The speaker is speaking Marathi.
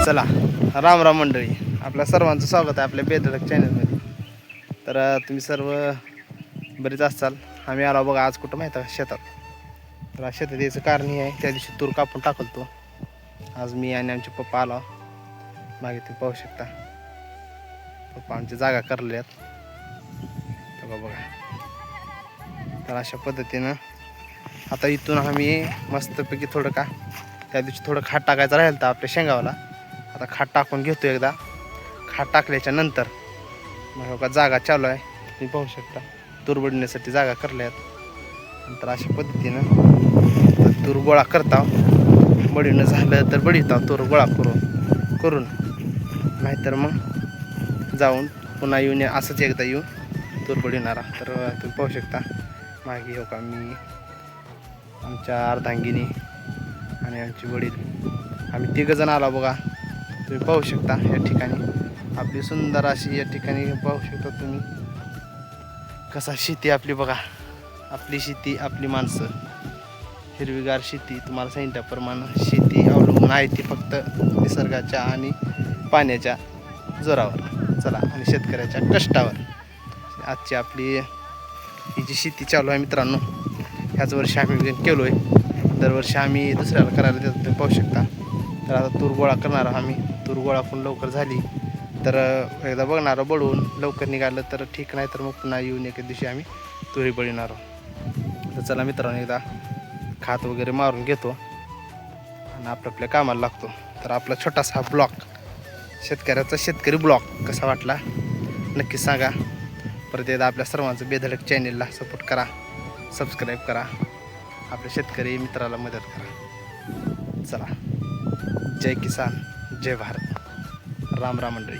चला राम राम मंडळी, आपल्या सर्वांचं स्वागत आहे आपल्या बेधडक चॅनलमध्ये. तर तुम्ही सर्व बरेच असाल. आम्ही आलो बघा आज कुठं माहीत आहे शेतात. तर शेतात याचं कारण हे आहे, त्या दिवशी तूर कापून टाकलतो. आज मी आणि आमचे पप्पा आलो मागे, तुम्ही पाहू शकता. पप्पा आमची जागा करल्यात बघा. तर अशा पद्धतीनं आता इथून आम्ही मस्तपैकी थोडं का त्या दिवशी थोडं खाट टाकायचं राहील तर आपल्या शेंगावला. आता खाट टाकून घेतो एकदा. खाट टाकल्याच्या नंतर मग का जागा चालू आहे, तुम्ही पाहू शकता. तूर बडण्यासाठी जागा करल्यात. नंतर अशा पद्धतीनं तूर गोळा करता. बडीनं झालं तर बडीता तूर गोळा करून नाहीतर मग जाऊन पुन्हा येऊन असंच एकदा येऊन तूर बडीणारा. तर तुम्ही पाहू शकता मागे हो का मी, आमच्या अर्धांगिनी आणि आमची वडील, आम्ही तिघंजण आलो बघा. तुम्ही पाहू शकता या ठिकाणी आपली सुंदर अशी, या ठिकाणी पाहू शकता तुम्ही कसा शेती आपली बघा. आपली शेती, आपली माणसं, हिरवीगार शेती. तुम्हाला सांगितल्याप्रमाणे शेती अवलंबून आहे ती फक्त निसर्गाच्या आणि पाण्याच्या जोरावर. चला, आणि शेतकऱ्याच्या कष्टावर आजची आपली ही जी शेती चालू आहे मित्रांनो. ह्याच वर्षी आम्ही केलो आहे. दरवर्षी आम्ही दुसऱ्याला करायला देतो, तुम्ही पाहू शकता. तर आता तूर गोळा करणार आम्ही. तूर गोळा करून लवकर झाली तर एकदा बघणार बडवून लवकर निघालं तर ठीक, नाही तर मग पुन्हा येऊन एका दिवशी आम्ही तुरी बळीणार. तर चला मित्रांनो, एकदा खात वगैरे मारून घेतो आणि आपल्या कामाला लागतो. तर आपला छोटासा ब्लॉग, शेतकऱ्याचा शेतकरी ब्लॉग कसा वाटला नक्की सांगा. परत एकदा आपल्या सर्वांचं बेधडक चॅनेलला सपोर्ट करा, सबस्क्राईब करा, आपल्या शेतकरी मित्राला मदत करा. चला, जय किसान, जय भारत, राम राम मंडळी.